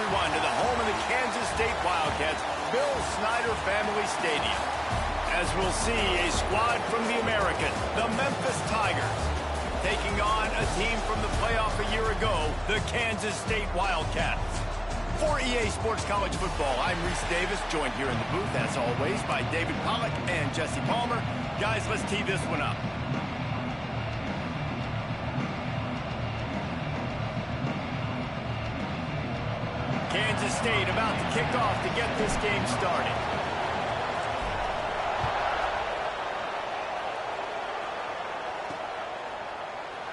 everyone, to the home of the Kansas State Wildcats, Bill Snyder Family Stadium. As we'll see, a squad from the American, the Memphis Tigers, taking on a team from the playoff a year ago, the Kansas State Wildcats. For EA Sports College Football, I'm Reese Davis, joined here in the booth, as always, by David Pollack and Jesse Palmer. Guys, let's tee this one up. Kansas State about to kick off to get this game started.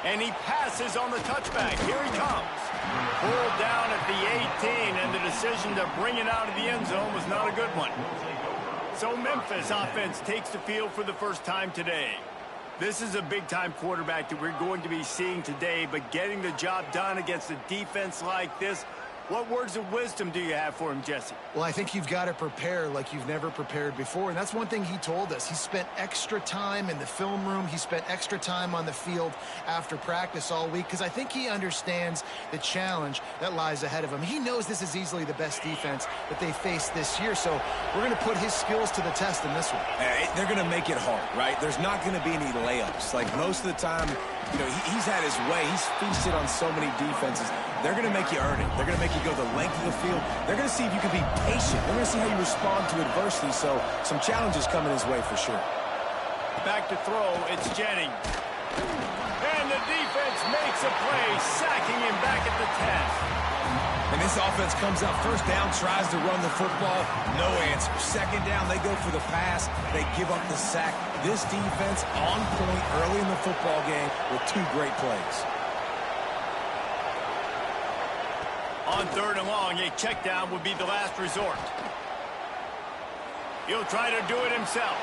And he passes on the touchback. Here he comes. Pulled down at the 18, and the decision to bring it out of the end zone was not a good one. So Memphis offense takes the field for the first time today. This is a big-time quarterback that we're going to be seeing today, but getting the job done against a defense like this, what words of wisdom do you have for him, Jesse? Well, I think you've got to prepare like you've never prepared before, and that's one thing he told us. He spent extra time in the film room. He spent extra time on the field after practice all week because I think he understands the challenge that lies ahead of him. He knows this is easily the best defense that they faced this year, so we're going to put his skills to the test in this one. They're going to make it hard, right? There's not going to be any layups. Like most of the time, you know, he's had his way. He's feasted on so many defenses. They're going to make you earn it. They're going to make you go the length of the field. They're going to see if you can be patient. They're going to see how you respond to adversity. So some challenges coming his way for sure. Back to throw, it's Jennings. And the defense makes a play, sacking him back at the 10. And this offense comes out first down, tries to run the football. No answer. Second down, they go for the pass. They give up the sack. This defense on point early in the football game with two great plays. On third and long, a check down would be the last resort. He'll try to do it himself.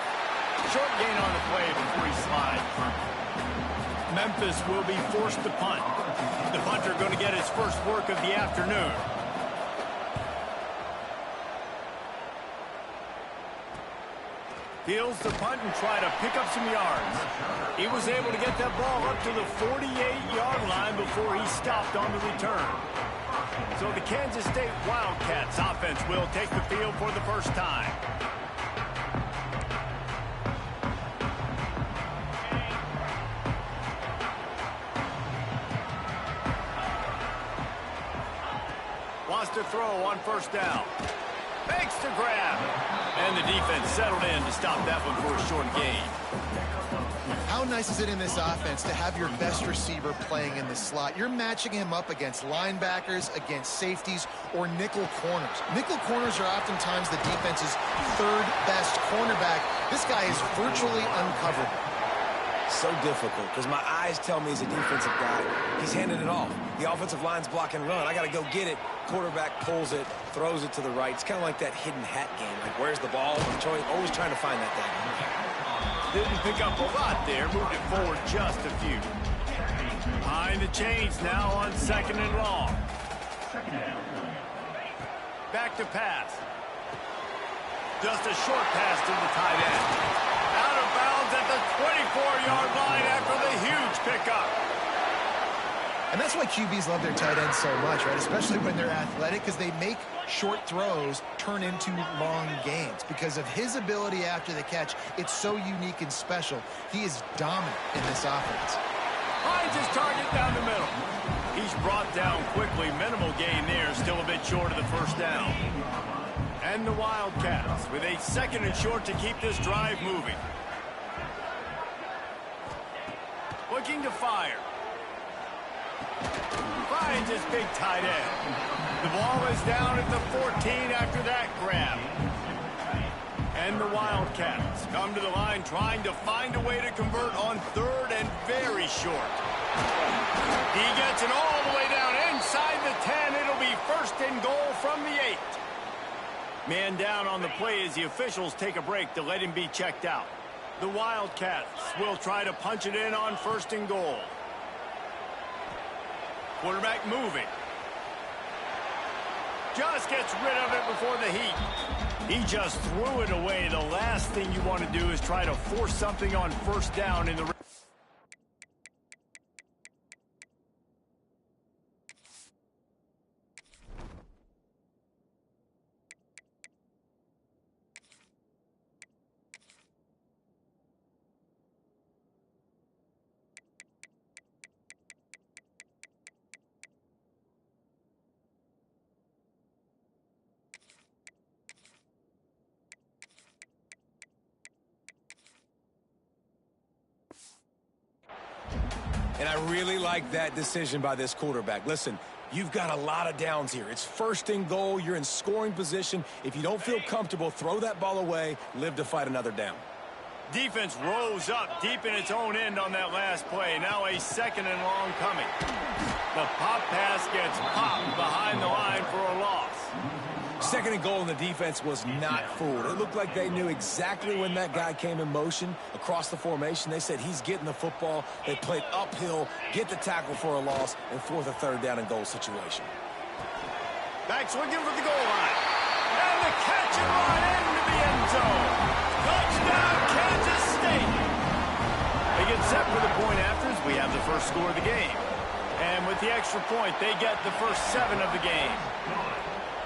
Short gain on the play before he slides. Memphis will be forced to punt. The punter going to get his first work of the afternoon. Fields the punt and try to pick up some yards. He was able to get that ball up to the 48-yard line before he stopped on the return. So the Kansas State Wildcats offense will take the field for the first time. Wants to throw on first down. Makes the grab. And the defense settled in to stop that one for a short gain. How nice is it in this offense to have your best receiver playing in the slot? You're matching him up against linebackers, against safeties, or nickel corners. Nickel corners are oftentimes the defense's third best cornerback. This guy is virtually uncoverable. So difficult because my eyes tell me he's a defensive guy. He's handed it off. The offensive line's block and run. I got to go get it. Quarterback pulls it, throws it to the right. It's kind of like that hidden hat game. Like, where's the ball? Always trying to find that thing. Didn't pick up a lot there. Moved it forward just a few. Behind the chains now on second and long. Back to pass. Just a short pass to the tight end. Out of bounds at the 24-yard line after the huge pickup. And that's why QBs love their tight ends so much, right? Especially when they're athletic, because they make short throws turn into long gains. Because of his ability after the catch, it's so unique and special. He is dominant in this offense. Finds his target down the middle. He's brought down quickly. Minimal gain there. Still a bit short of the first down. And the Wildcats with a second and short to keep this drive moving. Looking to fire. Finds his big tight end. The ball is down at the 14 after that grab. And the Wildcats come to the line trying to find a way to convert on third and very short. He gets it all the way down inside the 10. It'll be first and goal from the 8. Man down on the play as the officials take a break to let him be checked out. The Wildcats will try to punch it in on first and goal. Quarterback moving. Just gets rid of it before the heat. He just threw it away. The last thing you want to do is try to force something on first down in the... I really like that decision by this quarterback. Listen, you've got a lot of downs here. It's first and goal. You're in scoring position. If you don't feel comfortable, throw that ball away. Live to fight another down. Defense rose up deep in its own end on that last play. Now a second and long coming. The pop pass gets popped behind the line for a loss. Second and goal, and the defense was not fooled. It looked like they knew exactly when that guy came in motion across the formation. They said he's getting the football. They played uphill, get the tackle for a loss, and fourth or third down and goal situation. Back swinging for the goal line. And the catch and run into the end zone. Touchdown, Kansas State. They get set for the point afters. We have the first score of the game. And with the extra point, they get the first 7 of the game.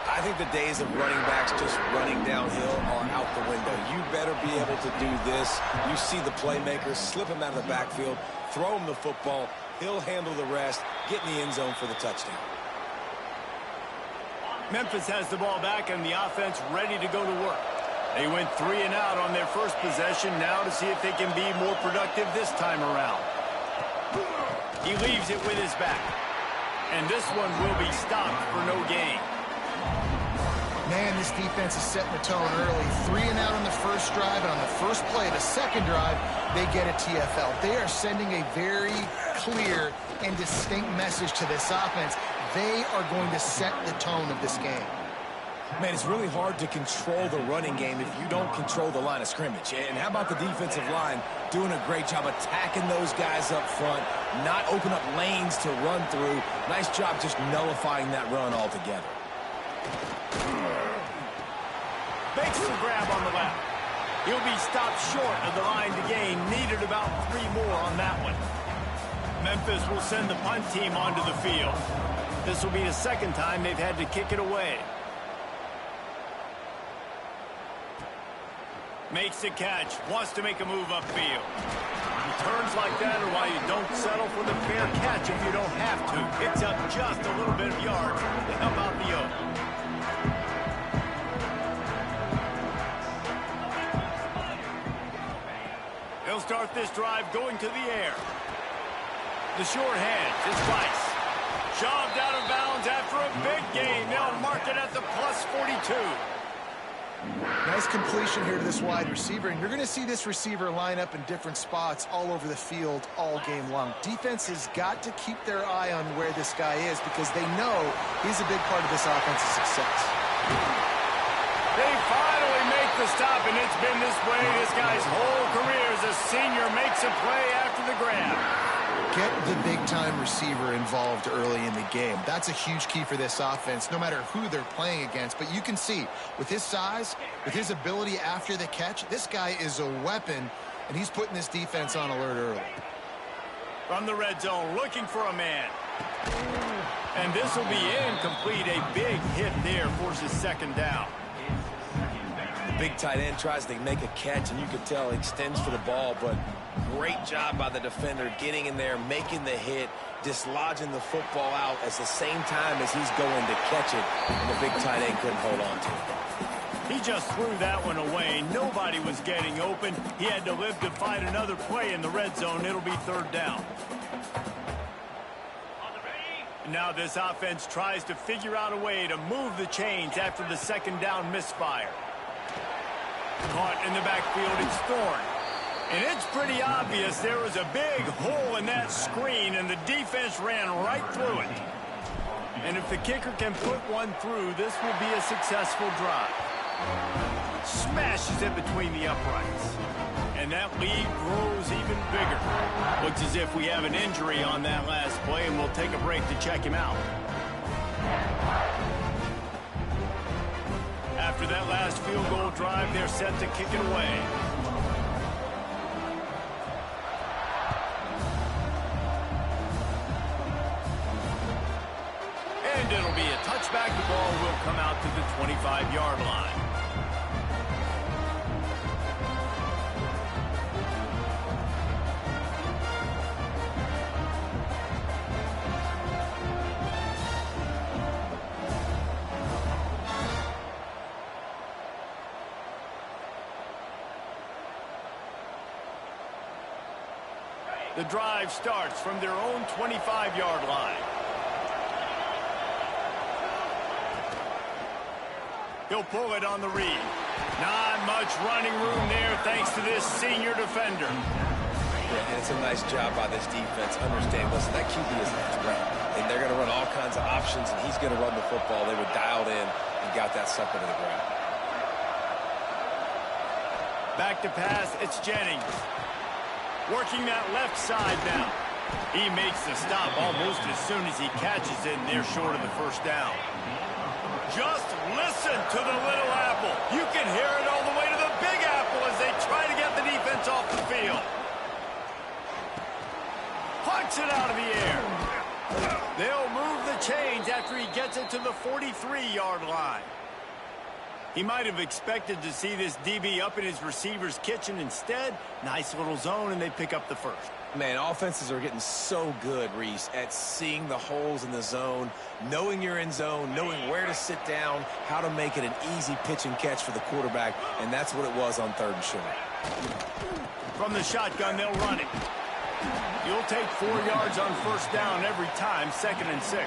I think the days of running backs just running downhill are out the window. You better be able to do this. You see the playmakers, slip him out of the backfield, throw him the football. He'll handle the rest, get in the end zone for the touchdown. Memphis has the ball back and the offense ready to go to work. They went 3 and out on their first possession, now to see if they can be more productive this time around. He leaves it with his back. And this one will be stopped for no gain. Man, this defense is setting the tone early. 3 and out on the first drive, and on the first play, the second drive, they get a TFL. They are sending a very clear and distinct message to this offense. They are going to set the tone of this game. Man, it's really hard to control the running game if you don't control the line of scrimmage. And how about the defensive line doing a great job attacking those guys up front, not open up lanes to run through. Nice job just nullifying that run altogether. Makes the grab on the left. He'll be stopped short of the line to gain. Needed about 3 more on that one. Memphis will send the punt team onto the field. This will be the second time they've had to kick it away. Makes the catch. Wants to make a move upfield. Returns like that are why you don't settle for the fair catch if you don't have to. Picks up just a little bit of yards to help out the yoke. He'll start this drive going to the air. The short hands. It's Rice. Shoved out of bounds after a big gain. They'll mark it at the plus 42. Nice completion here to this wide receiver, and you're going to see this receiver line up in different spots all over the field all game long. Defense has got to keep their eye on where this guy is because they know he's a big part of this offense's success. They finally make the stop, and it's been this way this guy's whole career as a senior. Makes a play after the grab. Get the big-time receiver involved early in the game. That's a huge key for this offense, no matter who they're playing against. But you can see, with his size, with his ability after the catch, this guy is a weapon, and he's putting this defense on alert early. From the red zone, looking for a man. And this will be incomplete. A big hit there forces second down. Big tight end tries to make a catch, and you can tell he extends for the ball, but great job by the defender getting in there, making the hit, dislodging the football out at the same time as he's going to catch it, and the big tight end couldn't hold on to it. He just threw that one away. Nobody was getting open. He had to live to fight another play in the red zone. It'll be third down. Now this offense tries to figure out a way to move the chains after the second down misfire. Caught in the backfield, it's Thorne. And it's pretty obvious there was a big hole in that screen, and the defense ran right through it. And if the kicker can put one through, this will be a successful drive. Smashes it between the uprights. And that lead grows even bigger. Looks as if we have an injury on that last play, and we'll take a break to check him out. After that last field goal drive, they're set to kick it away. And it'll be a touchback. The ball will come out to the 25-yard line. The drive starts from their own 25-yard line. He'll pull it on the read. Not much running room there thanks to this senior defender. Yeah, and it's a nice job by this defense. Understand, listen, that QB is a threat. And they're going to run all kinds of options, and he's going to run the football. They were dialed in and got that sucker to the ground. Back to pass, it's Jennings. Working that left side now. He makes the stop almost as soon as he catches it, and they're short of the first down. Just listen to the little apple. You can hear it all the way to the big apple as they try to get the defense off the field. Punts it out of the air. They'll move the chains after he gets it to the 43-yard line. He might have expected to see this DB up in his receiver's kitchen. Instead, nice little zone, and they pick up the first. Man, offenses are getting so good, Reese, at seeing the holes in the zone, knowing you're in zone, knowing where to sit down, how to make it an easy pitch and catch for the quarterback, and that's what it was on 3rd and short. From the shotgun, they'll run it. You'll take 4 yards on first down every time, 2nd and 6.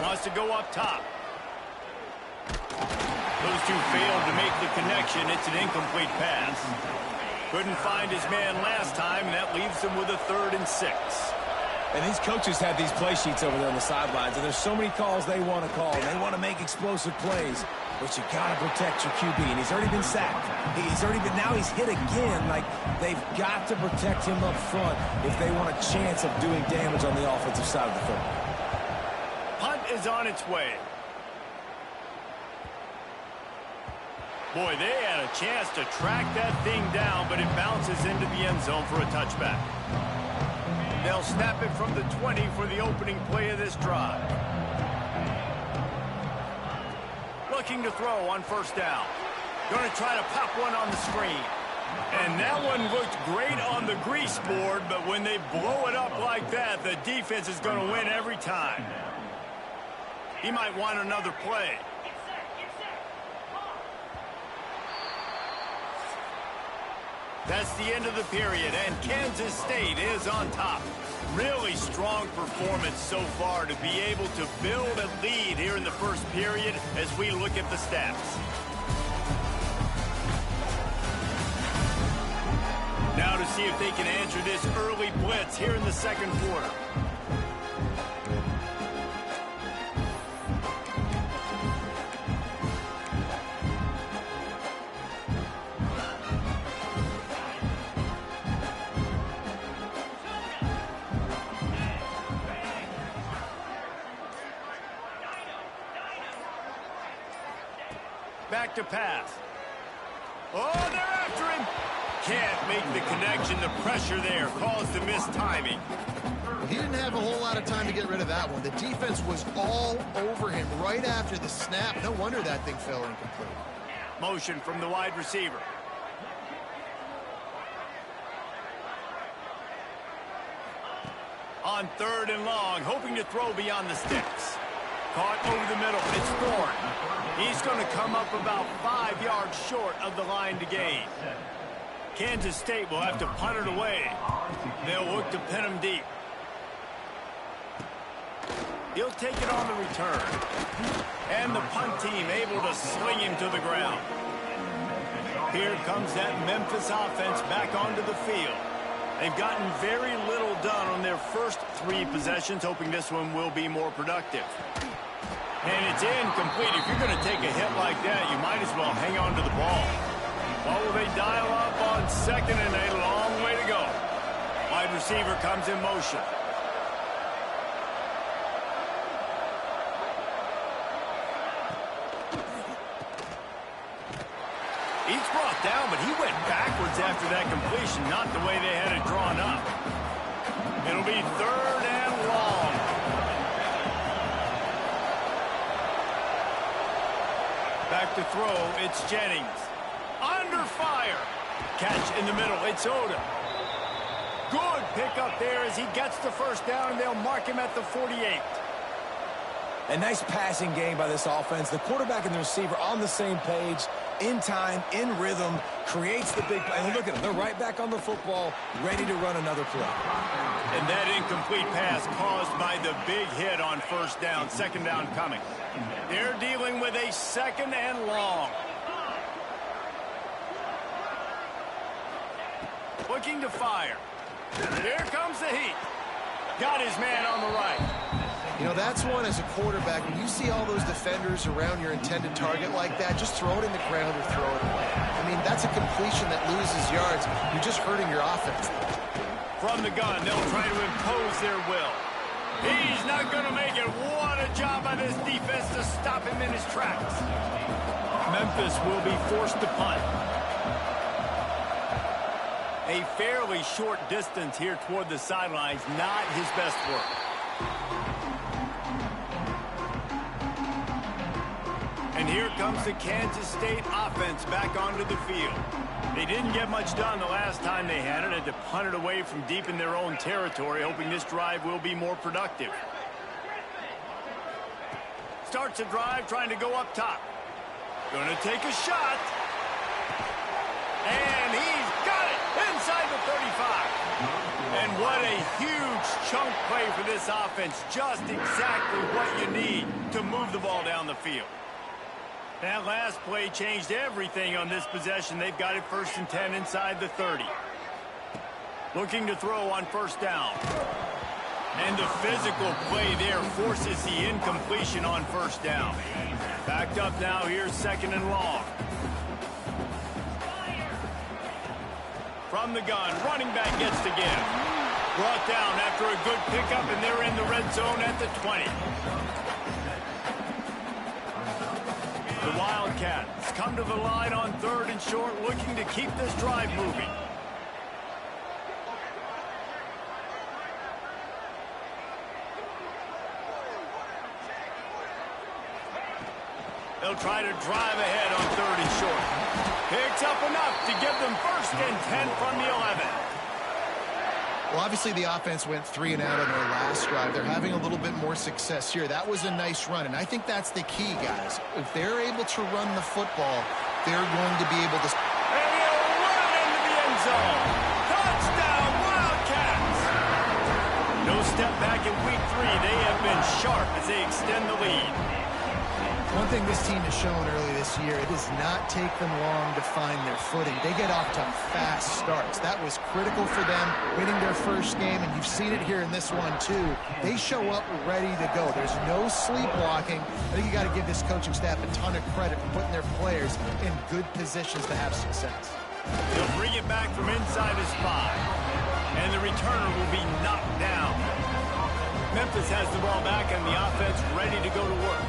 Wants to go up top. Those two failed to make the connection. It's an incomplete pass. Couldn't find his man last time, and that leaves him with a 3rd and 6. And these coaches have these play sheets over there on the sidelines, and there's so many calls they want to call. They want to make explosive plays, but you got to protect your QB, and he's already been sacked. Now he's hit again. Like, they've got to protect him up front if they want a chance of doing damage on the offensive side of the football. Punt is on its way. Boy, they had a chance to track that thing down, but it bounces into the end zone for a touchback. They'll snap it from the 20 for the opening play of this drive. Looking to throw on first down. Going to try to pop one on the screen. And that one looked great on the grease board, but when they blow it up like that, the defense is going to win every time. He might want another play. That's the end of the period, and Kansas State is on top. Really strong performance so far to be able to build a lead here in the first period as we look at the stats. Now to see if they can answer this early blitz here in the 2nd quarter. Back to pass. Oh, they're after him. Can't make the connection. The pressure there caused the missed timing. He didn't have a whole lot of time to get rid of that one. The defense was all over him right after the snap. No wonder that thing fell incomplete. Motion from the wide receiver. On 3rd and long, hoping to throw beyond the sticks. Caught over the middle. It's Thorne. He's going to come up about 5 yards short of the line to gain. Kansas State will have to punt it away. They'll look to pin him deep. He'll take it on the return. And the punt team able to sling him to the ground. Here comes that Memphis offense back onto the field. They've gotten very little done on their first 3 possessions, hoping this one will be more productive. And it's incomplete. If you're going to take a hit like that, you might as well hang on to the ball. What will they dial up on 2nd and a long way to go? Wide receiver comes in motion. He's brought down, but he went backwards after that completion, not the way they had it drawn up. It'll be 3rd and long. Back to throw, it's Jennings. Under fire. Catch in the middle, it's Odom. Good pickup there as he gets the first down, and they'll mark him at the 48. A nice passing game by this offense. The quarterback and the receiver on the same page, in time, in rhythm, creates the big play. And look at them. They're right back on the football, ready to run another play. And that incomplete pass caused by the big hit on first down. Second down coming. They're dealing with a second and long. Looking to fire. Here comes the heat. Got his man on the right. You know, that's one as a quarterback. When you see all those defenders around your intended target like that, just throw it in the ground or throw it away. I mean, that's a completion that loses yards. You're just hurting your offense. From the gun, they'll try to impose their will. He's not going to make it. What a job by this defense to stop him in his tracks. Memphis will be forced to punt. A fairly short distance here toward the sidelines, not his best work. And here comes the Kansas State offense back onto the field. They didn't get much done the last time they had it. Had to punt it away from deep in their own territory, hoping this drive will be more productive. Starts a drive trying to go up top. Gonna take a shot. And he's got it inside the 35. And what a huge chunk play for this offense. Just exactly what you need to move the ball down the field. That last play changed everything on this possession. They've got it 1st and 10 inside the 30. Looking to throw on first down. And the physical play there forces the incompletion on first down. Backed up now, here's 2nd and long. From the gun, running back gets to give. Brought down after a good pickup, and they're in the red zone at the 20. The Wildcats come to the line on 3rd and short, looking to keep this drive moving. They'll try to drive ahead on 3rd and short. Picks up enough to give them 1st and 10 from the 11. Well, obviously the offense went 3 and out on their last drive. They're having a little bit more success here. That was a nice run, and I think that's the key, guys. If they're able to run the football, they're going to be able to... And he'll run into the end zone. Touchdown, Wildcats! No step back in week 3. They have been sharp as they extend the lead. One thing this team has shown early this year, it does not take them long to find their footing. They get off to fast starts. That was critical for them, winning their first game, and you've seen it here in this one too. They show up ready to go. There's no sleepwalking. I think you got to give this coaching staff a ton of credit for putting their players in good positions to have success. He'll bring it back from inside his 5, and the returner will be knocked down. Memphis has the ball back, and the offense ready to go to work.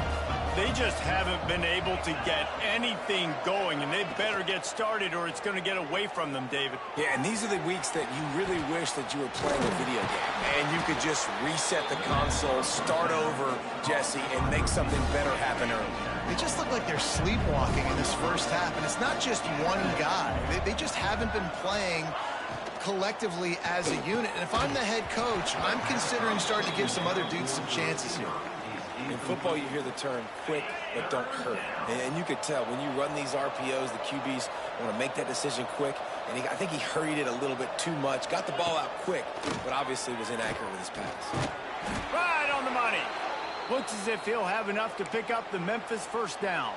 They just haven't been able to get anything going, and they better get started or it's going to get away from them, David. Yeah, and these are the weeks that you really wish that you were playing a video game, and you could just reset the console, start over, Jesse, and make something better happen early. They just look like they're sleepwalking in this first half, and it's not just one guy. They just haven't been playing collectively as a unit. And if I'm the head coach, I'm considering starting to give some other dudes some chances here. In football, you hear the term quick, but don't hurt. And you could tell when you run these RPOs, the QBs want to make that decision quick. And I think he hurried it a little bit too much. Got the ball out quick, but obviously was inaccurate with his pass. Right on the money. Looks as if he'll have enough to pick up the Memphis 1st down.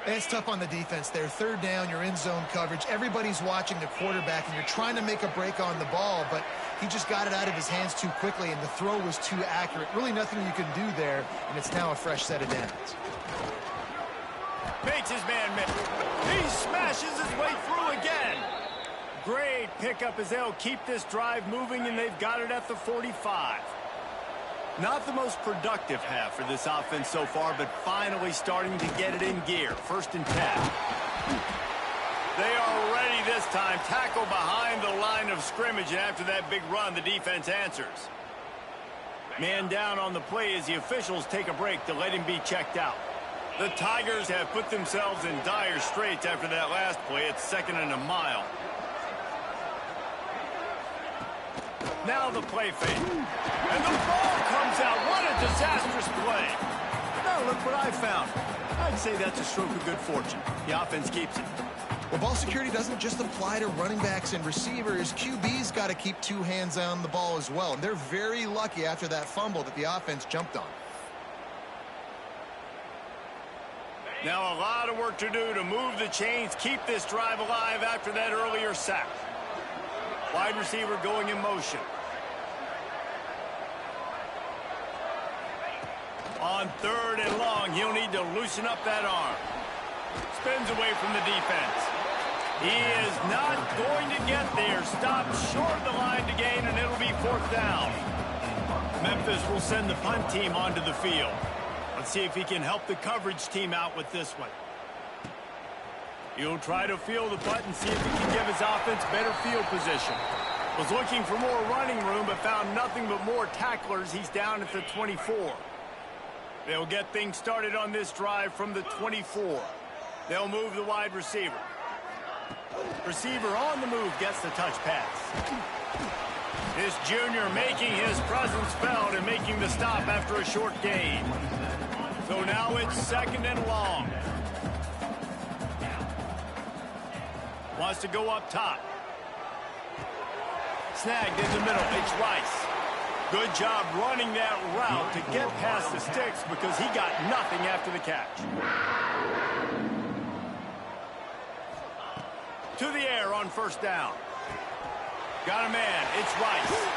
It's tough on the defense there. 3rd down, you're in zone coverage. Everybody's watching the quarterback, and you're trying to make a break on the ball, but he just got it out of his hands too quickly, and the throw was too accurate. Really nothing you can do there, and it's now a fresh set of downs. Makes his man miss. He smashes his way through again. Great pickup as they'll keep this drive moving, and they've got it at the 45. Not the most productive half for this offense so far, but finally starting to get it in gear. 1st and 10. They are ready this time. Tackle behind the line of scrimmage, and after that big run, the defense answers. Man down on the play as the officials take a break to let him be checked out. The Tigers have put themselves in dire straits after that last play. It's 2nd and a mile. Now the play fake. And the ball comes out. What a disastrous play. Now look what I found. I'd say that's a stroke of good fortune. The offense keeps it. Well, ball security doesn't just apply to running backs and receivers. QB's got to keep two hands on the ball as well. And they're very lucky after that fumble that the offense jumped on. Now a lot of work to do to move the chains, keep this drive alive after that earlier sack. Wide receiver going in motion. On 3rd and long, he'll need to loosen up that arm. Spins away from the defense. He is not going to get there. Stopped short of the line to gain, and it'll be 4th down. Memphis will send the punt team onto the field. Let's see if he can help the coverage team out with this one. He'll try to feel the punt and see if he can give his offense better field position. Was looking for more running room, but found nothing but more tacklers. He's down at the 24. They'll get things started on this drive from the 24. They'll move the wide receiver. Receiver on the move gets the touch pass. This junior making his presence felt and making the stop after a short gain. So now it's 2nd and long. Wants to go up top. Snagged in the middle. It's Rice. Good job running that route to get past the sticks because he got nothing after the catch. To the air on 1st down. Got a man. It's Rice.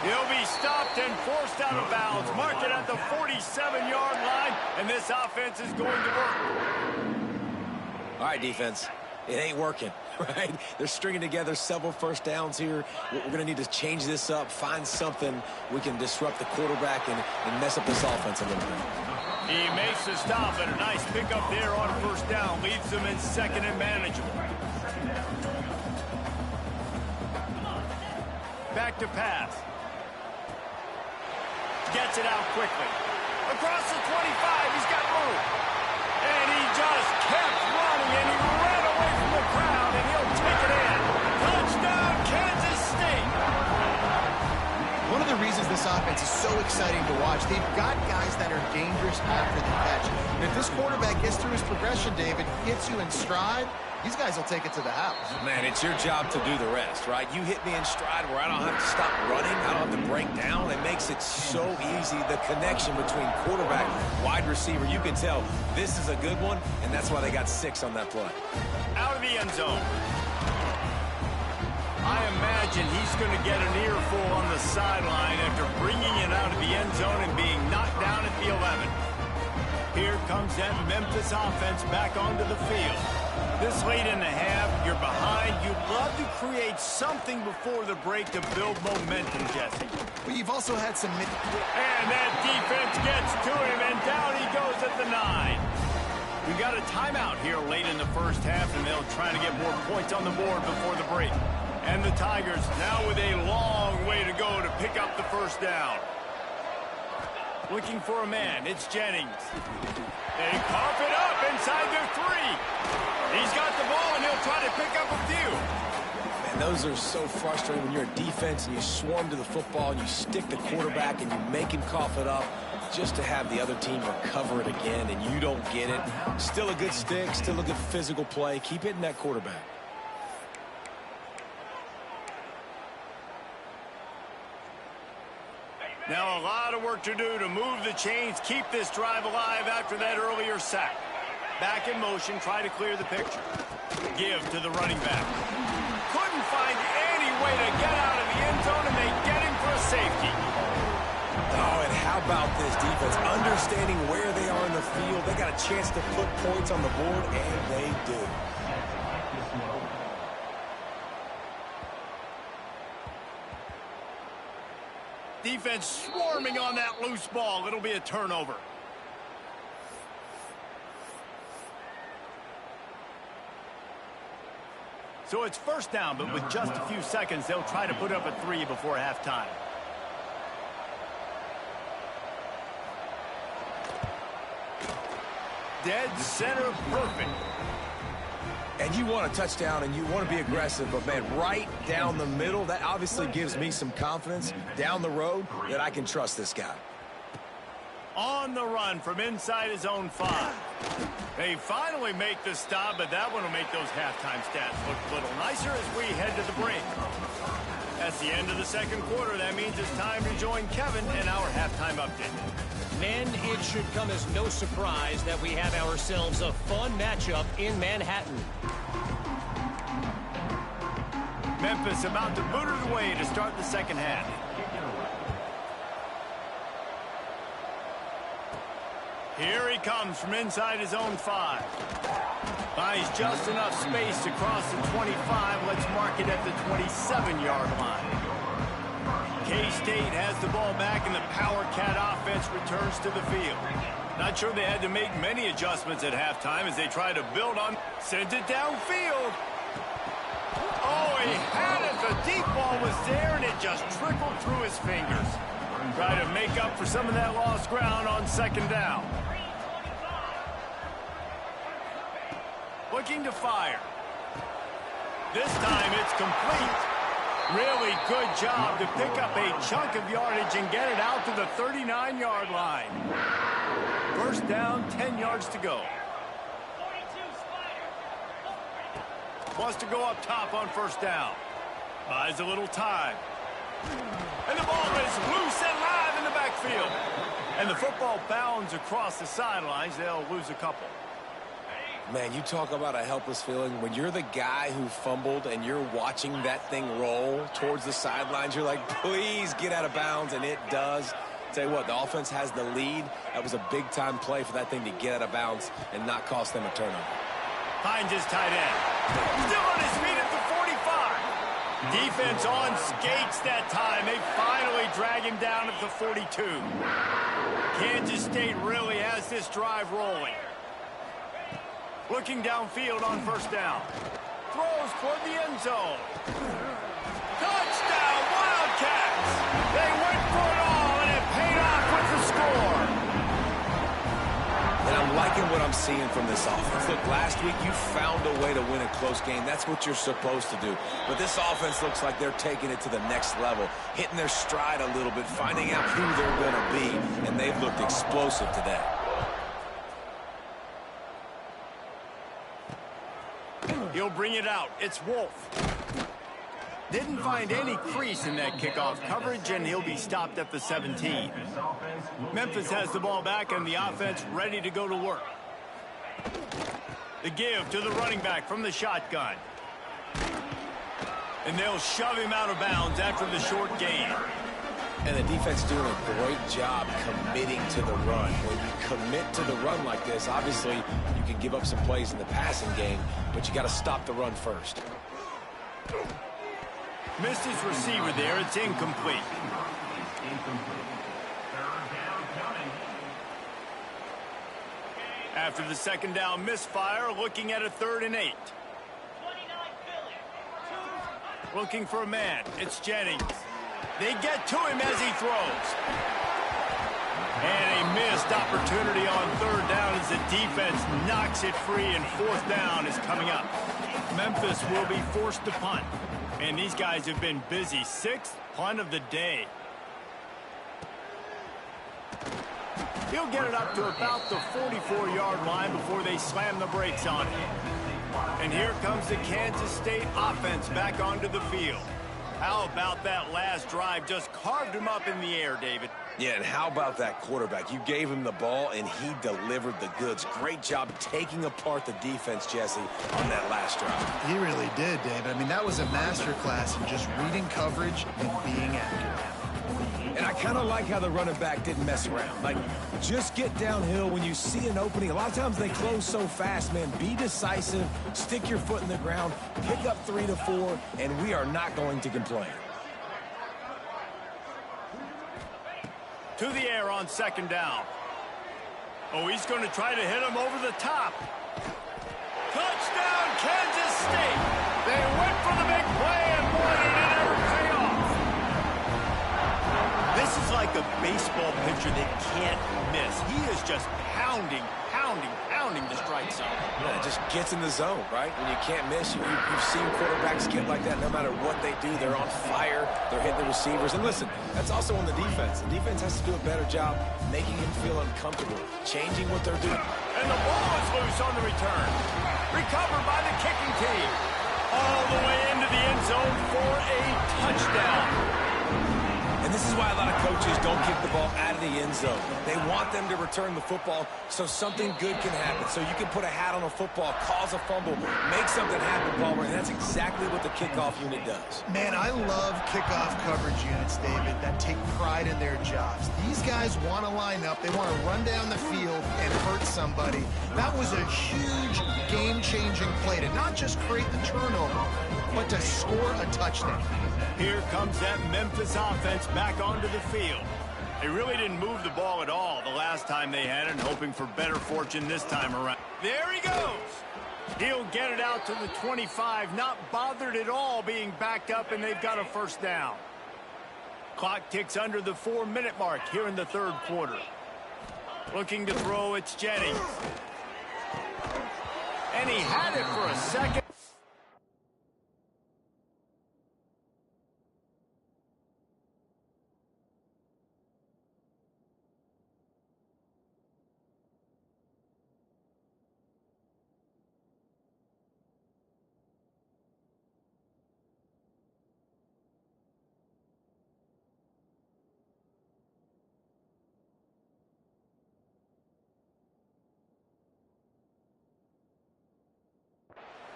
He'll be stopped and forced out of bounds. Marked it at the 47-yard line, and this offense is going to work. All right, defense. It ain't working, right? They're stringing together several 1st downs here. We're going to need to change this up, find something we can disrupt the quarterback and mess up this offense a little bit. He makes the stop, and a nice pickup there on 1st down. Leaves them in 2nd and manageable. Back to pass. Gets it out quickly. Across the 25, he's got room. And he just kept running, and he ran away from the crowd, and he'll take it in. Touchdown, Kansas State. One of the reasons this offense is so exciting to watch, they've got guys that are dangerous after the catch. And if this quarterback gets through his progression, David, hits you in stride, these guys will take it to the house. Man, it's your job to do the rest, right? You hit me in stride where I don't have to stop running. I don't have to break down. It makes it so easy. The connection between quarterback, wide receiver, you can tell this is a good one, and that's why they got 6 on that play. Out of the end zone. I imagine he's going to get an earful on the sideline after bringing it out of the end zone and being knocked down at the 11. Here comes that Memphis offense back onto the field. This late in the half, you're behind. You'd love to create something before the break to build momentum, Jesse. But you've also had some... And that defense gets to him, and down he goes at the 9. We've got a timeout here late in the 1st half, and they'll try to get more points on the board before the break. And the Tigers now with a long way to go to pick up the 1st down. Looking for a man. It's Jennings. They cough it up inside their 3. He's got the ball, and he'll try to pick up a few. Man, those are so frustrating when you're a defense and you swarm to the football and you stick the quarterback and you make him cough it up just to have the other team recover it again, and you don't get it. Still a good stick, still a good physical play. Keep hitting that quarterback. Now a lot of work to do to move the chains, keep this drive alive after that earlier sack. Back in motion, try to clear the picture. Give to the running back. Couldn't find any way to get out of the end zone, and they get him for a safety. Oh, and how about this defense? Understanding where they are in the field. They got a chance to put points on the board, and they do. Defense swarming on that loose ball. It'll be a turnover. So it's 1st down, but with just a few seconds, they'll try to put up a 3 before halftime. Dead center perfect. And you want a touchdown and you want to be aggressive, but, man, right down the middle, that obviously gives me some confidence down the road that I can trust this guy. On the run from inside his own 5. They finally make the stop, but that one will make those halftime stats look a little nicer as we head to the break. That's the end of the second quarter. That means it's time to join Kevin and our halftime update. Men, it should come as no surprise that we have ourselves a fun matchup in Manhattan. Memphis about to boot it away to start the second half. Here he comes from inside his own 5. Finds just enough space to cross the 25. Let's mark it at the 27-yard line. K-State has the ball back, and the Power Cat offense returns to the field. Not sure they had to make many adjustments at halftime as they try to build on. Sends it downfield. Oh, he had it. The deep ball was there, and it just trickled through his fingers. Try to make up for some of that lost ground on second down. Looking to fire. This time it's complete. Really good job to pick up a chunk of yardage and get it out to the 39-yard line. First down, 10 yards to go. Wants to go up top on first down. Buys a little time. And the ball is loose and live in the backfield. And the football bounds across the sidelines. They'll lose a couple. Man, you talk about a helpless feeling. When you're the guy who fumbled and you're watching that thing roll towards the sidelines, you're like, please get out of bounds, and it does. Tell you what, the offense has the lead. That was a big-time play for that thing to get out of bounds and not cost them a turnover. Finds his tight end. Still on his feet at the 45. Defense on skates that time. They finally drag him down at the 42. Kansas State really has this drive rolling. Looking downfield on first down. Throws toward the end zone. Touchdown, Wildcats! They went for it all, and it paid off with the score. And I'm liking what I'm seeing from this offense. Look, last week you found a way to win a close game. That's what you're supposed to do. But this offense looks like they're taking it to the next level, hitting their stride a little bit, finding out who they're going to be, and they've looked explosive today. He'll bring it out. It's Wolf. Didn't find any crease in that kickoff coverage, and he'll be stopped at the 17. Memphis has the ball back, and the offense ready to go to work. The give to the running back from the shotgun. And they'll shove him out of bounds after the short gain. And the defense doing a great job committing to the run. When you commit to the run like this, obviously you can give up some plays in the passing game, but you got to stop the run first. Missed his receiver there. It's incomplete. After the second down misfire, looking at a 3rd and 8. Looking for a man. It's Jennings. They get to him as he throws. And a missed opportunity on 3rd down as the defense knocks it free, and 4th down is coming up. Memphis will be forced to punt. And these guys have been busy. 6th punt of the day. He'll get it up to about the 44-yard line before they slam the brakes on it. And here comes the Kansas State offense back onto the field. How about that last drive? Just carved him up in the air, David. Yeah, and how about that quarterback? You gave him the ball, and he delivered the goods. Great job taking apart the defense, Jesse, on that last drive. He really did, David. I mean, that was a masterclass in just reading coverage and being accurate. And I kind of like how the running back didn't mess around. Like, just get downhill when you see an opening. A lot of times they close so fast, man. Be decisive, stick your foot in the ground, pick up 3 to 4, and we are not going to complain. To the air on second down. Oh, he's going to try to hit him over the top. Touchdown, Kansas State. They went for the big play, and boy, did it ever pay off. This is like a baseball pitcher that can't miss. He is just pounding the strike zone. Yeah, it just gets in the zone, right? When you can't miss, you've seen quarterbacks get like that no matter what they do. They're on fire. They're hitting the receivers. And listen, that's also on the defense. The defense has to do a better job making him feel uncomfortable, changing what they're doing. And the ball is loose on the return. Recovered by the kicking team. All the way into the end zone for a touchdown. And this is why a lot of coaches don't kick the ball out of the end zone. They want them to return the football so something good can happen. So you can put a hat on a football, cause a fumble, make something happen, Palmer, and that's exactly what the kickoff unit does. Man, I love kickoff coverage units, David, that take pride in their jobs. These guys want to line up. They want to run down the field and hurt somebody. That was a huge game-changing play to not just create the turnover, but to score a touchdown. Here comes that Memphis offense back onto the field. They really didn't move the ball at all the last time they had it, and hoping for better fortune this time around. There he goes. He'll get it out to the 25, not bothered at all being backed up, and they've got a first down. Clock ticks under the 4-minute mark here in the third quarter. Looking to throw, it's Jennings. And he had it for a second.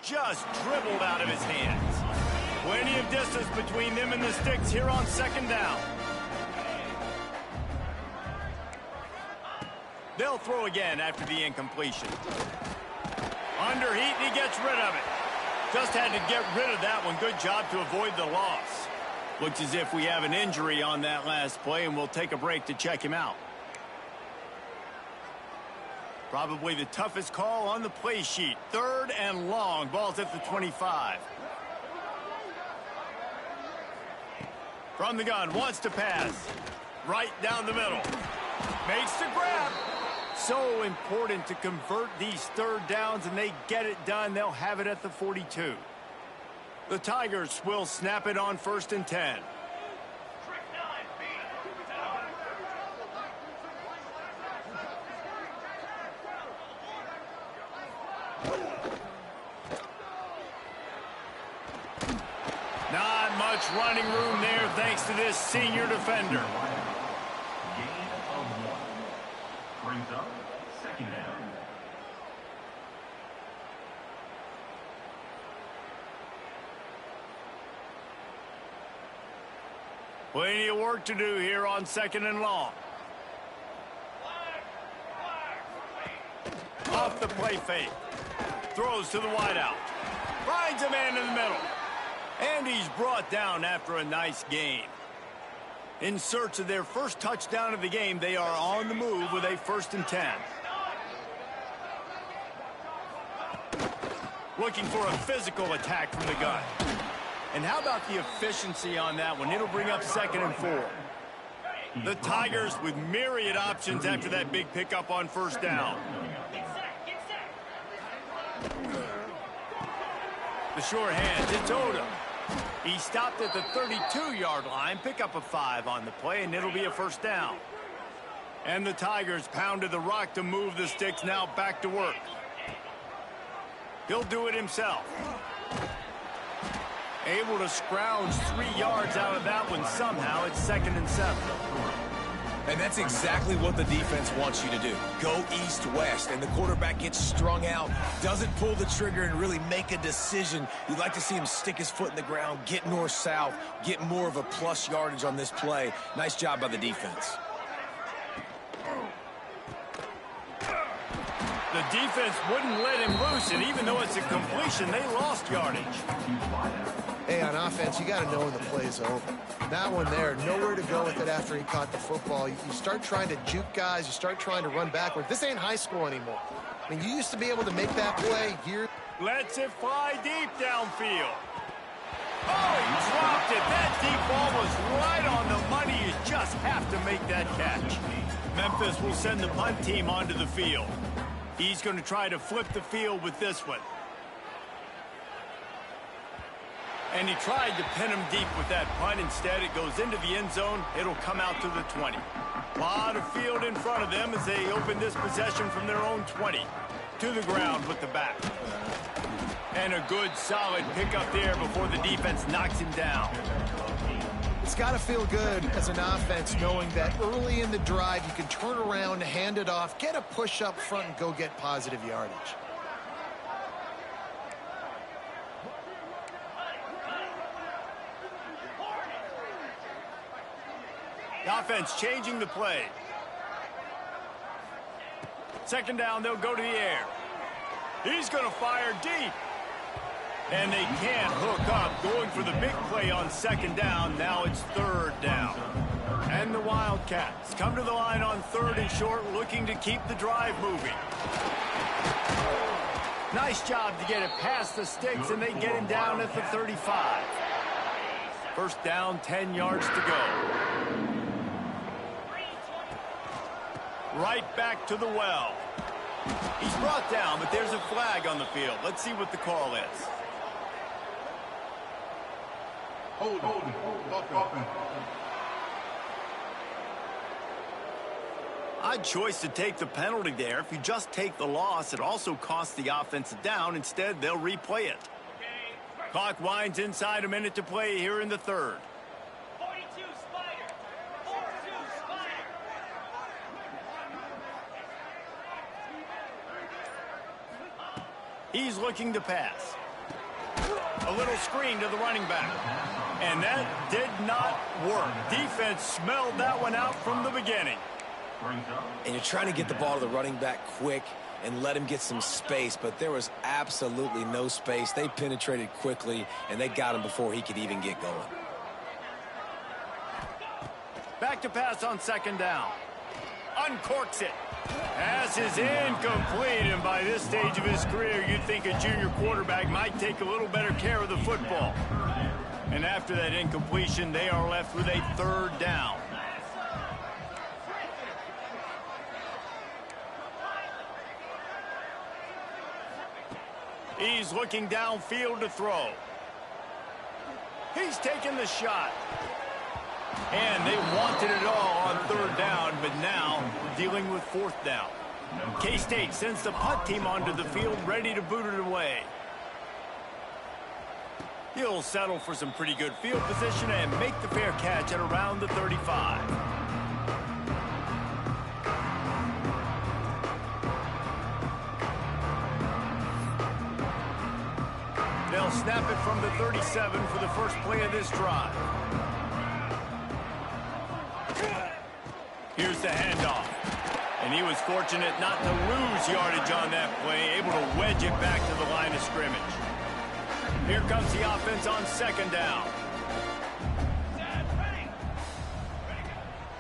Just dribbled out of his hands. Plenty of distance between them and the sticks here on second down. They'll throw again after the incompletion. Under heat, and he gets rid of it. Just had to get rid of that one. Good job to avoid the loss. Looks as if we have an injury on that last play, and we'll take a break to check him out. Probably the toughest call on the play sheet. Third and long. Ball's at the 25. From the gun, wants to pass. Right down the middle. Makes the grab. So important to convert these third downs, and they get it done. They'll have it at the 42. The Tigers will snap it on 1st and 10. Not much running room there thanks to this senior defender. Gain of 1. Brings up second down. Plenty of work to do here on second and long. Off the play fake. Throws to the wideout. Finds a man in the middle. And he's brought down after a nice gain. In search of their first touchdown of the game, they are on the move with a 1st and 10. Looking for a physical attack from the gun. And how about the efficiency on that one? It'll bring up 2nd and 4. The Tigers with myriad options after that big pickup on 1st down. The short hands, it's Odom. He stopped at the 32-yard line, pick up a 5 on the play, and it'll be a 1st down. And the Tigers pounded the rock to move the sticks, now back to work. He'll do it himself. Able to scrounge 3 yards out of that one somehow. It's 2nd and 7. And that's exactly what the defense wants you to do. Go east-west, and the quarterback gets strung out, doesn't pull the trigger and really make a decision. You'd like to see him stick his foot in the ground, get north-south, get more of a plus yardage on this play. Nice job by the defense. The defense wouldn't let him loose, and even though it's a completion, they lost yardage. Hey, on offense, you got to know when the play's over. That one there, nowhere to go with it after he caught the football. You start trying to juke guys. You start trying to run backward. This ain't high school anymore. I mean, you used to be able to make that play here. Lets it fly deep downfield. Oh, he dropped it. That deep ball was right on the money. You just have to make that catch. Memphis will send the punt team onto the field. He's going to try to flip the field with this one. And he tried to pin him deep with that punt. Instead, it goes into the end zone. It'll come out to the 20. A lot of field in front of them as they open this possession from their own 20. To the ground with the back. And a good, solid pickup there before the defense knocks him down. It's got to feel good as an offense knowing that early in the drive you can turn around, hand it off, get a push up front, and go get positive yardage. The offense changing the play. Second down, they'll go to the air. He's going to fire deep. And they can't hook up, going for the big play on second down. Now it's third down. And the Wildcats come to the line on third and short, looking to keep the drive moving. Nice job to get it past the sticks, and they get him down at the 35. First down, 10 yards to go. Right back to the well. He's brought down, but there's a flag on the field. Let's see what the call is. Odd choice to take the penalty there. If you just take the loss, it also costs the offense a down. Instead, they'll replay it. Clock winds inside, a minute to play here in the third. 42 Spider. 42 Spider. He's looking to pass. A little screen to the running back. And that did not work. Defense smelled that one out from the beginning. And you're trying to get the ball to the running back quick and let him get some space, but there was absolutely no space. They penetrated quickly, and they got him before he could even get going. Back to pass on second down. Uncorks it. Pass is incomplete, and by this stage of his career, you'd think a junior quarterback might take a little better care of the football. And after that incompletion, they are left with a third down. He's looking downfield to throw. He's taking the shot. And they wanted it all on third down, but now dealing with fourth down. K-State sends the punt team onto the field, ready to boot it away. He'll settle for some pretty good field position and make the fair catch at around the 35. They'll snap it from the 37 for the first play of this drive. Here's the handoff. And he was fortunate not to lose yardage on that play, able to wedge it back to the line of scrimmage. Here comes the offense on second down.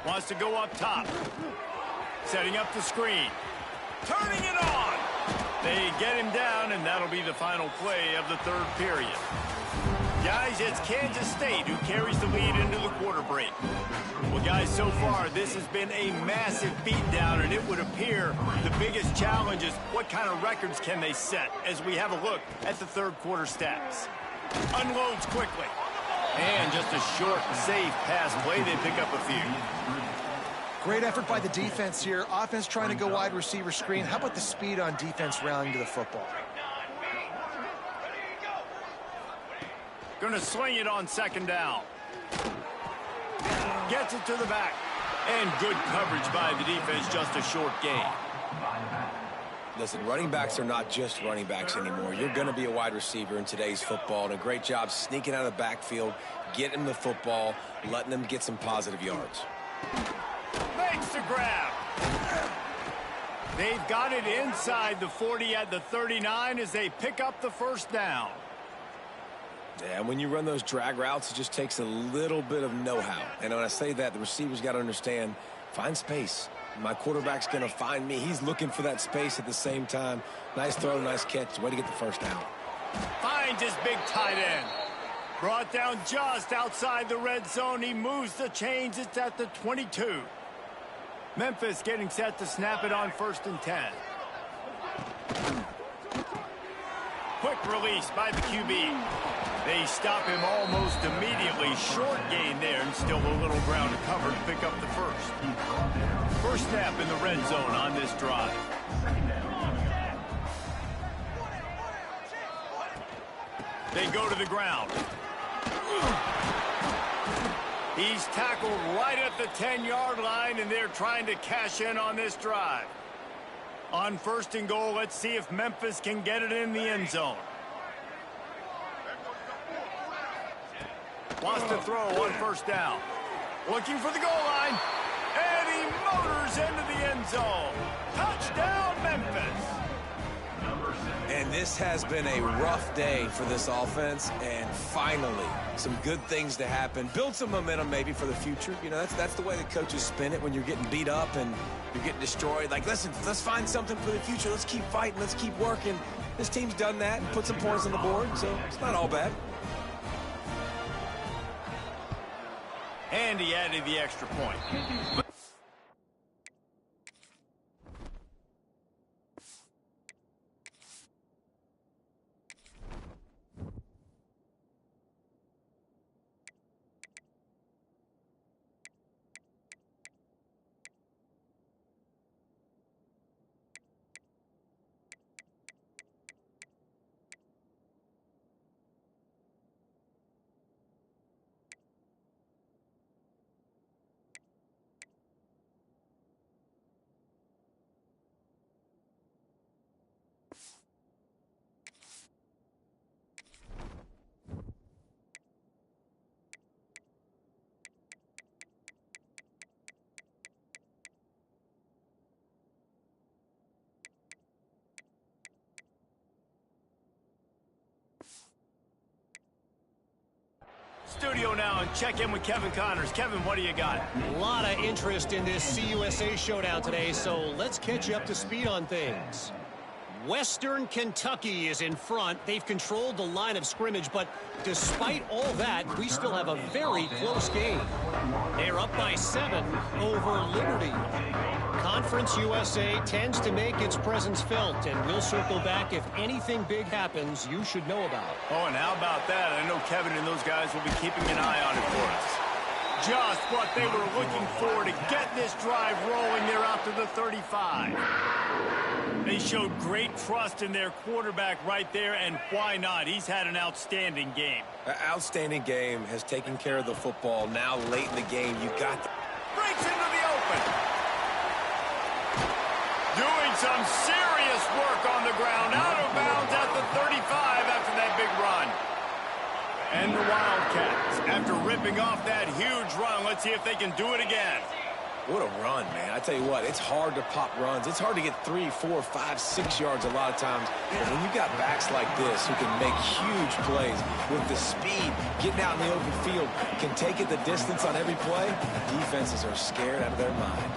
Wants to go up top. Setting up the screen. Turning it on. They get him down, and that'll be the final play of the third period. Guys, it's Kansas State who carries the lead into the quarter break. Well, guys, so far, this has been a massive beatdown, and it would appear the biggest challenge is what kind of records can they set as we have a look at the third quarter stats. Unloads quickly. And just a short, safe pass play. They pick up a few. Great effort by the defense here. Offense trying to go wide receiver screen. How about the speed on defense rallying to the football? Going to sling it on second down. Gets it to the back. And good coverage by the defense, just a short gain. Listen, running backs are not just running backs anymore. You're going to be a wide receiver in today's football, and a great job sneaking out of the backfield, getting them the football, letting them get some positive yards. Makes the grab. They've got it inside the 40 at the 39 as they pick up the first down. Yeah, and when you run those drag routes, it just takes a little bit of know-how. And when I say that, the receiver's got to understand, find space. My quarterback's going to find me. He's looking for that space at the same time. Nice throw, nice catch. Way to get the first down. Finds his big tight end. Brought down just outside the red zone. He moves the chains. It's at the 22. Memphis getting set to snap it on 1st and 10. Quick release by the QB. They stop him almost immediately. Short gain there, and still a little ground to cover to pick up the first. First snap in the red zone on this drive. They go to the ground. He's tackled right at the 10-yard line, and they're trying to cash in on this drive. On 1st and goal, let's see if Memphis can get it in the end zone. Wants to throw on 1st down. Looking for the goal line. And he motors into the end zone. Touchdown, Memphis. And this has been a rough day for this offense, and finally, some good things to happen. Build some momentum maybe for the future. You know, that's the way the coaches spin it when you're getting beat up and you're getting destroyed. Like, listen, let's find something for the future. Let's keep fighting. Let's keep working. This team's done that and put some points on the board, so it's not all bad. And he added the extra point. Studio now and check in with Kevin Connors. Kevin, what do you got? A lot of interest in this CUSA showdown today, so let's catch you up to speed on things. Western Kentucky is in front. They've controlled the line of scrimmage, but despite all that, we still have a very close game. They're up by 7 over Liberty. Conference USA tends to make its presence felt, and we'll circle back if anything big happens you should know about. Oh, and how about that? I know Kevin and those guys will be keeping an eye on it for us. Just what they were looking for to get this drive rolling there out to the 35. They showed great trust in their quarterback right there, and why not? He's had an outstanding game. An outstanding game, has taken care of the football. Now late in the game, you got Breaks into the open. Doing some serious work on the ground. Out of bounds at the 35 after that big run. And the Wildcats, after ripping off that huge run, let's see if they can do it again. What a run, man. I tell you what, it's hard to pop runs. It's hard to get 3, 4, 5, 6 yards a lot of times. But when you got backs like this who can make huge plays with the speed, getting out in the open field, can take it the distance on every play, defenses are scared out of their mind.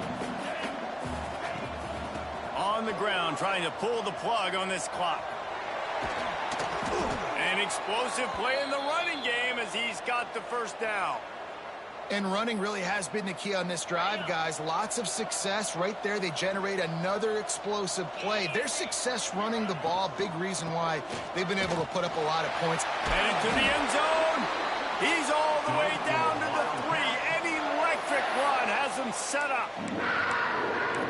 On the ground, trying to pull the plug on this clock. An explosive play in the running game as he's got the first down. And running really has been the key on this drive, guys. Lots of success right there. They generate another explosive play. Their success running the ball, big reason why they've been able to put up a lot of points. Headed to the end zone. He's all the way down to the 3. An electric run has him set up.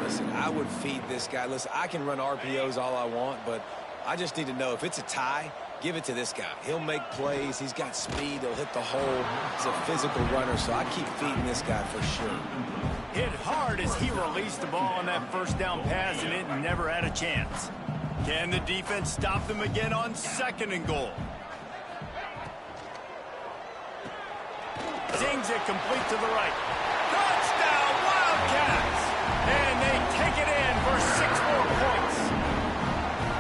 Listen, I would feed this guy. Listen, I can run RPOs all I want, but I just need to know if it's a tie, give it to this guy. He'll make plays. He's got speed. He'll hit the hole. He's a physical runner, so I keep feeding this guy for sure. Hit hard as he released the ball on that first down pass, and it never had a chance. Can the defense stop them again on 2nd and goal? Zings it complete to the right. Touchdown, Wildcats! And they take it in for 6 more points.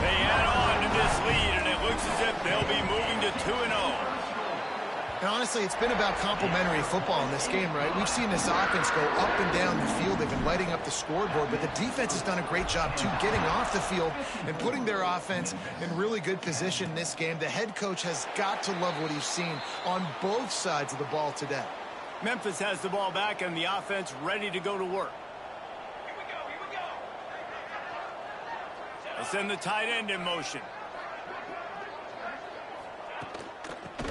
They add on to this lead, and it looks as if they'll be moving to 2-0. And honestly, it's been about complementary football in this game, right? We've seen this offense go up and down the field. They've been lighting up the scoreboard, but the defense has done a great job, too, getting off the field and putting their offense in really good position in this game. The head coach has got to love what he's seen on both sides of the ball today. Memphis has the ball back and the offense ready to go to work. They send the tight end in motion.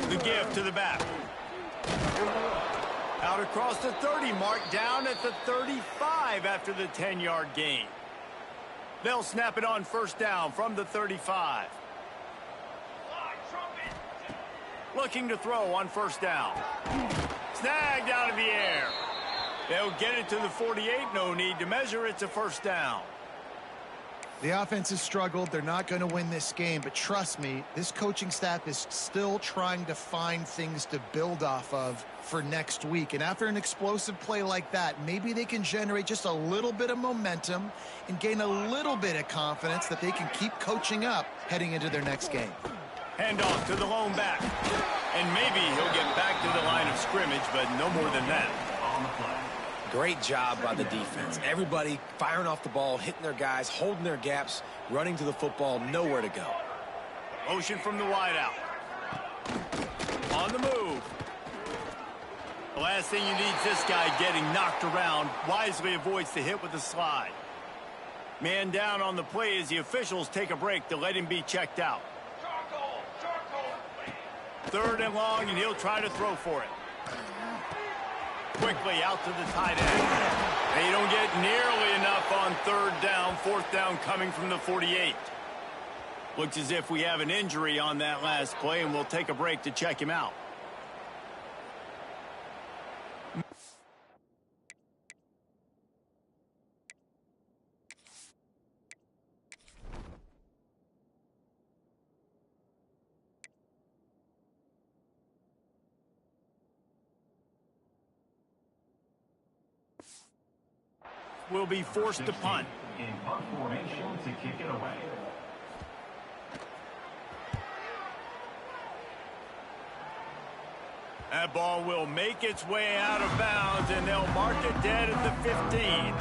The give to the back. Out across the 30 mark, down at the 35 after the 10-yard gain. They'll snap it on first down from the 35. Looking to throw on first down. Snagged out of the air. They'll get it to the 48. No need to measure. It's a first down. The offense has struggled. They're not going to win this game, but trust me, this coaching staff is still trying to find things to build off of for next week. And after an explosive play like that, maybe they can generate just a little bit of momentum and gain a little bit of confidence that they can keep coaching up heading into their next game. Handoff to the lone back. And maybe he'll get back to the line of scrimmage, but no more than that. On the play. Great job by the defense. Everybody firing off the ball, hitting their guys, holding their gaps, running to the football, nowhere to go. Motion from the wideout. On the move. The last thing you need is this guy getting knocked around. Wisely avoids the hit with the slide. Man down on the play as the officials take a break to let him be checked out. Third and long, and he'll try to throw for it. Quickly out to the tight end. They don't get nearly enough on third down. Fourth down coming from the 48. Looks as if we have an injury on that last play, and we'll take a break to check him out. Will be forced to punt. In punt formation to kick it away. That ball will make its way out of bounds, and they'll mark it dead at the 15.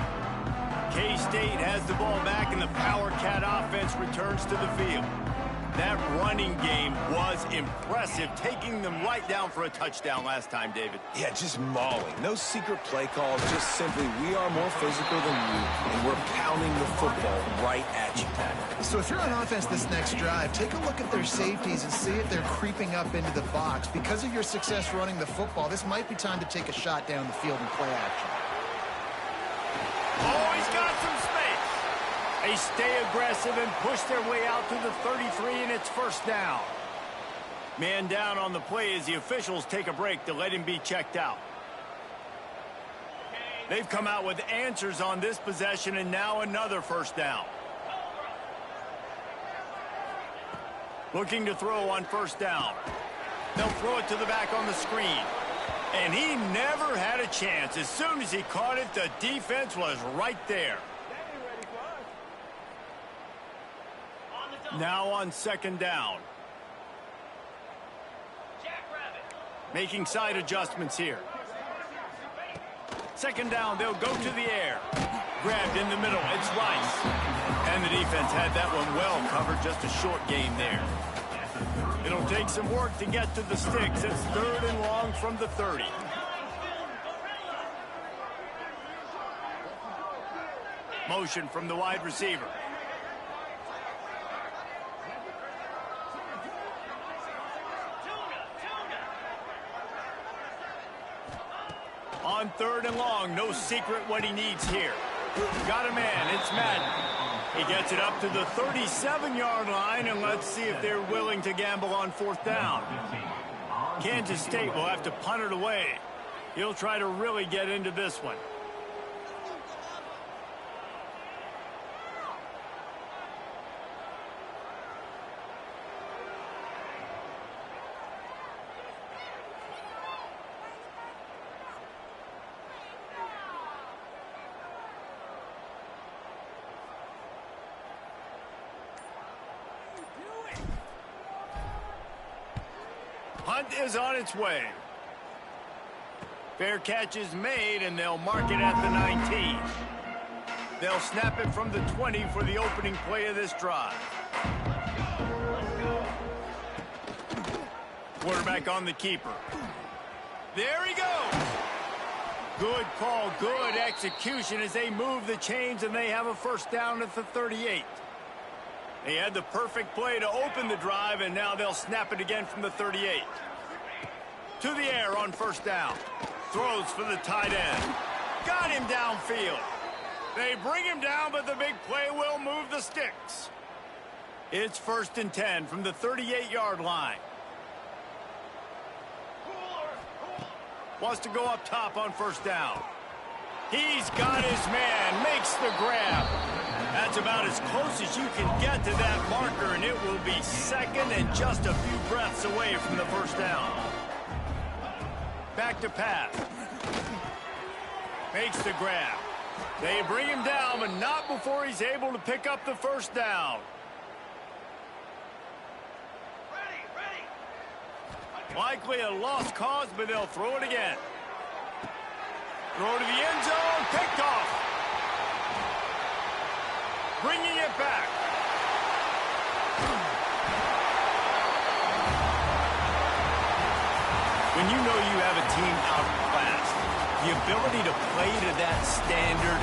K-State has the ball back, and the Power Cat offense returns to the field. That running game was impressive, taking them right down for a touchdown last time, David. Yeah, just mauling. No secret play calls, just simply we are more physical than you, and we're pounding the football right at you. So if you're on offense this next drive, take a look at their safeties and see if they're creeping up into the box. Because of your success running the football, this might be time to take a shot down the field and play action. Oh, he's got some space. They stay aggressive and push their way out to the 33, and it's first down. Man down on the play as the officials take a break to let him be checked out. They've come out with answers on this possession, and now another first down. Looking to throw on first down. They'll throw it to the back on the screen. And he never had a chance. As soon as he caught it, the defense was right there. Now on second down. Making side adjustments here. Second down, they'll go to the air. Grabbed in the middle, it's Rice. And the defense had that one well covered, just a short gain there. It'll take some work to get to the sticks. It's third and long from the 30. Motion from the wide receiver. On third and long, no secret what he needs here. Got a man, it's Madden. He gets it up to the 37-yard line, and let's see if they're willing to gamble on fourth down. Kansas State will have to punt it away. He'll try to really get into this one. Punt is on its way. Fair catch is made, and they'll mark it at the 19. They'll snap it from the 20 for the opening play of this drive. Quarterback on the keeper. There he goes. Good call, good execution as they move the chains, and they have a first down at the 38. They had the perfect play to open the drive, and now they'll snap it again from the 38. To the air on first down. Throws for the tight end. Got him downfield. They bring him down, but the big play will move the sticks. It's 1st and 10 from the 38-yard line. Wants to go up top on first down. He's got his man, makes the grab. That's about as close as you can get to that marker, and it will be second and just a few breaths away from the first down. Back to pass. Makes the grab. They bring him down, but not before he's able to pick up the first down. Likely a lost cause, but they'll throw it again. Throw to the end zone, picked off. Bringing it back. When you know you have a team outclassed, the ability to play to that standard